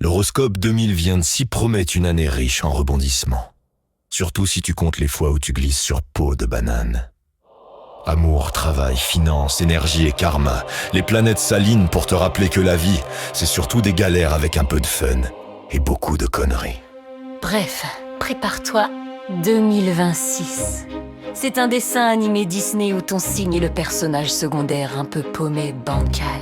L'horoscope 2000 vient de s'y promettre une année riche en rebondissements. Surtout si tu comptes les fois où tu glisses sur peau de banane. Amour, travail, finances, énergie et karma, les planètes s'alignent pour te rappeler que la vie, c'est surtout des galères avec un peu de fun et beaucoup de conneries. Bref, prépare-toi, 2026. C'est un dessin animé Disney où ton signe est le personnage secondaire un peu paumé, bancal,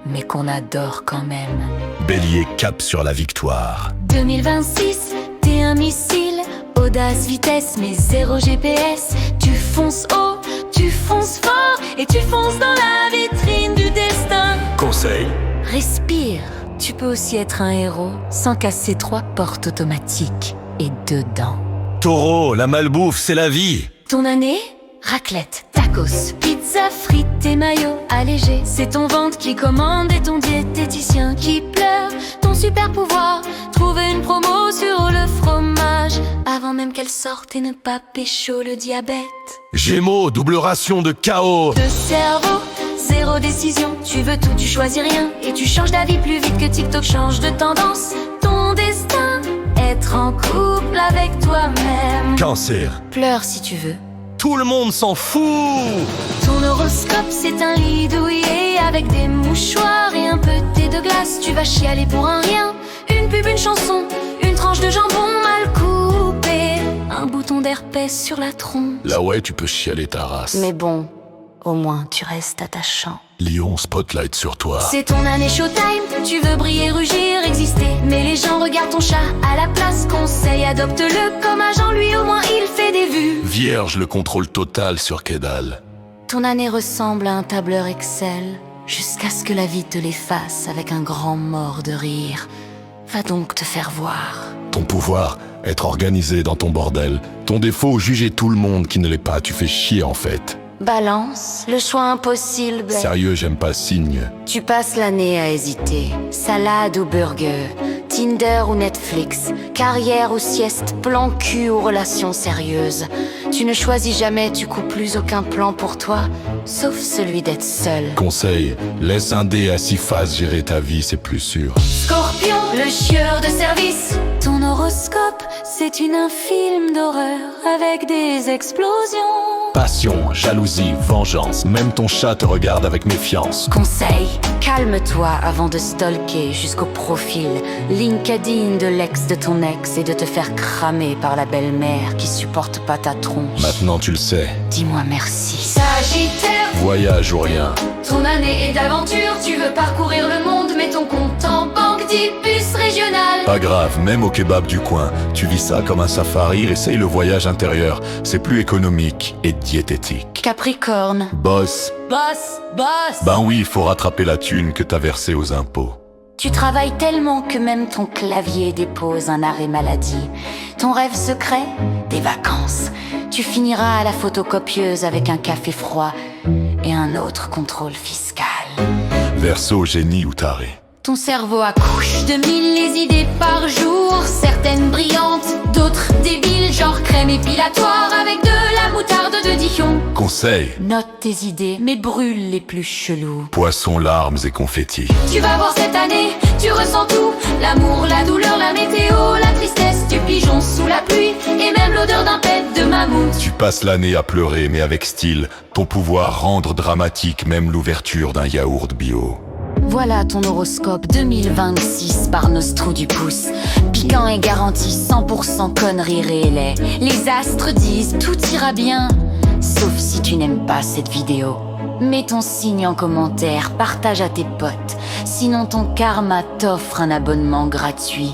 mais qu'on adore quand même. Bélier cap sur la victoire. 2026, t'es un missile, audace, vitesse, mais zéro GPS. Tu fonces haut, tu fonces fort, et tu fonces dans la vitrine du destin. Conseil. Respire, tu peux aussi être un héros sans casser 3 portes automatiques et 2 dents. Taureau, la malbouffe, c'est la vie. Ton année? Raclette, tacos, pizza, frites et maillots allégés. C'est ton ventre qui commande et ton diététicien qui pleure. Ton super pouvoir, trouver une promo sur le fromage avant même qu'elle sorte et ne pas pécho le diabète. Gémeaux, double ration de chaos. De cerveau, zéro décision. Tu veux tout, tu choisis rien. Et tu changes d'avis plus vite que TikTok change de tendance. Ton destin, être en couple avec toi-même. Cancer. Pleure si tu veux. Tout le monde s'en fout. Ton horoscope, c'est un lit douillet avec des mouchoirs et un peu de thé de glace. Tu vas chialer pour un rien. Une pub, une chanson, une tranche de jambon mal coupée, un bouton d'herpès sur la tronche. Là ouais, tu peux chialer ta race. Mais bon, au moins tu restes attachant. Lion spotlight sur toi. C'est ton année showtime, tu veux briller, rugir, exister. Mais les gens regardent ton chat à la place. Conseil, adopte-le comme agent, lui au moins il fait des vues. Vierge, le contrôle total sur Kedal. Ton année ressemble à un tableur Excel, jusqu'à ce que la vie te l'efface avec un grand mort de rire. Va donc te faire voir. Ton pouvoir, être organisé dans ton bordel. Ton défaut, juger tout le monde qui ne l'est pas. Tu fais chier en fait. Balance, le choix impossible. Sérieux, j'aime pas signe. Tu passes l'année à hésiter. Salade ou burger, Tinder ou Netflix, carrière ou sieste, plan cul ou relation sérieuse. Tu ne choisis jamais, tu coupes plus aucun plan pour toi, sauf celui d'être seul. Conseil, laisse un dé à 6 faces gérer ta vie, c'est plus sûr. Scorpion, le chieur de service. Ton horoscope, c'est un film d'horreur avec des explosions. Passion, jalousie, vengeance, même ton chat te regarde avec méfiance. Conseil, calme-toi avant de stalker jusqu'au profil LinkedIn de l'ex de ton ex et de te faire cramer par la belle-mère qui supporte pas ta tronche. Maintenant tu le sais. Dis-moi merci. Sagittaire, Voyage ou rien. ton année est d'aventure, tu veux parcourir le monde, mais ton compte en banque dit bus régional. Pas grave, même au kebab du coin, tu vis ça comme un safari, essaye le voyage intérieur. C'est plus économique et diététique. Capricorne, Boss. boss. Ben oui, il faut rattraper la thune que t'as versée aux impôts. Tu travailles tellement que même ton clavier dépose un arrêt maladie. Ton rêve secret? Des vacances. Tu finiras à la photocopieuse avec un café froid et un autre contrôle fiscal. Verseau, génie ou taré. Ton cerveau accouche de 1000 les idées par jour. Certaines brillantes, d'autres débiles, genre crème épilatoire avec de la moutarde de Dijon. Conseil, Note tes idées, mais brûle les plus chelous. poisson, larmes et confettis. Tu vas voir cette année, tu ressens tout. L'amour, la douleur, la météo, la tristesse du pigeon sous la pluie et même l'odeur d'un pet de mammouth. Tu passes l'année à pleurer mais avec style. Ton pouvoir rendre dramatique même l'ouverture d'un yaourt bio. Voilà ton horoscope 2026 par Nostro du pouce. Piquant et garanti 100% conneries réelles. Les astres disent tout ira bien, sauf si tu n'aimes pas cette vidéo. Mets ton signe en commentaire, partage à tes potes. Sinon ton karma t'offre un abonnement gratuit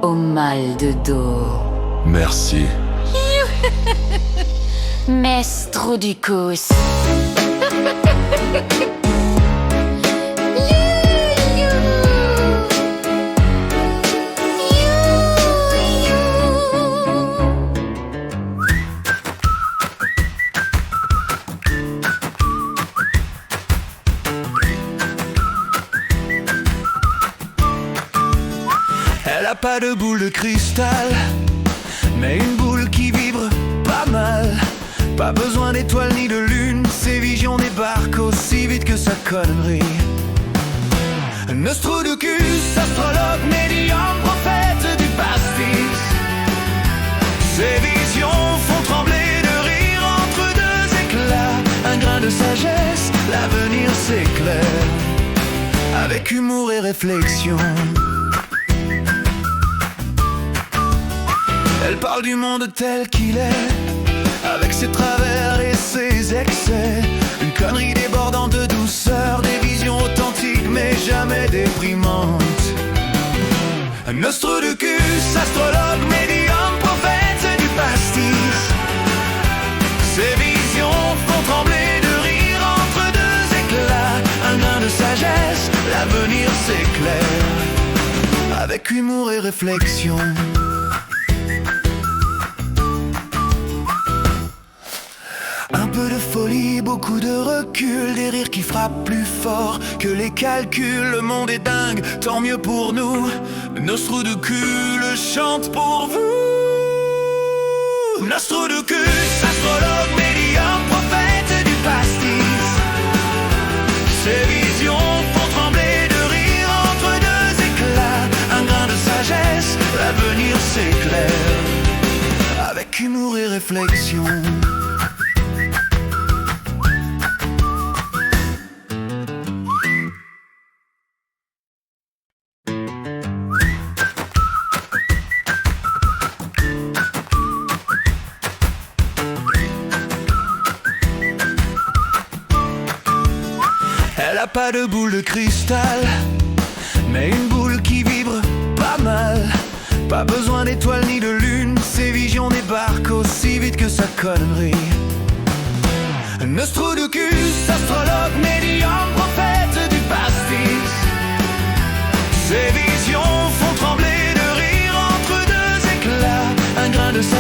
au mal de dos. Merci. Mestro du cous. Elle a pas de boule de cristal, mais une boule qui vibre pas mal. Pas besoin d'étoiles ni de lune, ses visions débarquent aussi vite que sa connerie. Nostrudicus, astrologue, médium. clair, avec humour et réflexion. Elle parle du monde tel qu'il est, avec ses travers et ses excès. Une connerie débordante de douceur, des visions authentiques mais jamais déprimantes. Un Nostrudicus, astrologue, médium, prophète du pastis. Ses visions font trembler de rire entre deux éclats. Un grain de sagesse, l'avenir s'éclaire, avec humour et réflexion. Un peu de folie, beaucoup de recul, des rires qui frappent plus fort que les calculs. Le monde est dingue, tant mieux pour nous. Nostrudicus chante pour vous. Nostrudicus, astrologue, médium, prophète du pastis. Ses visions font trembler de rire entre deux éclats. Un grain de sagesse, l'avenir s'éclaire, avec humour et réflexion. Elle a pas de boule de cristal, mais une boule qui vibre pas mal. Pas besoin d'étoiles ni de lune, ses visions débarquent aussi vite que sa connerie. Nostrudicus, astrologue, médium, prophète du pastis. Ses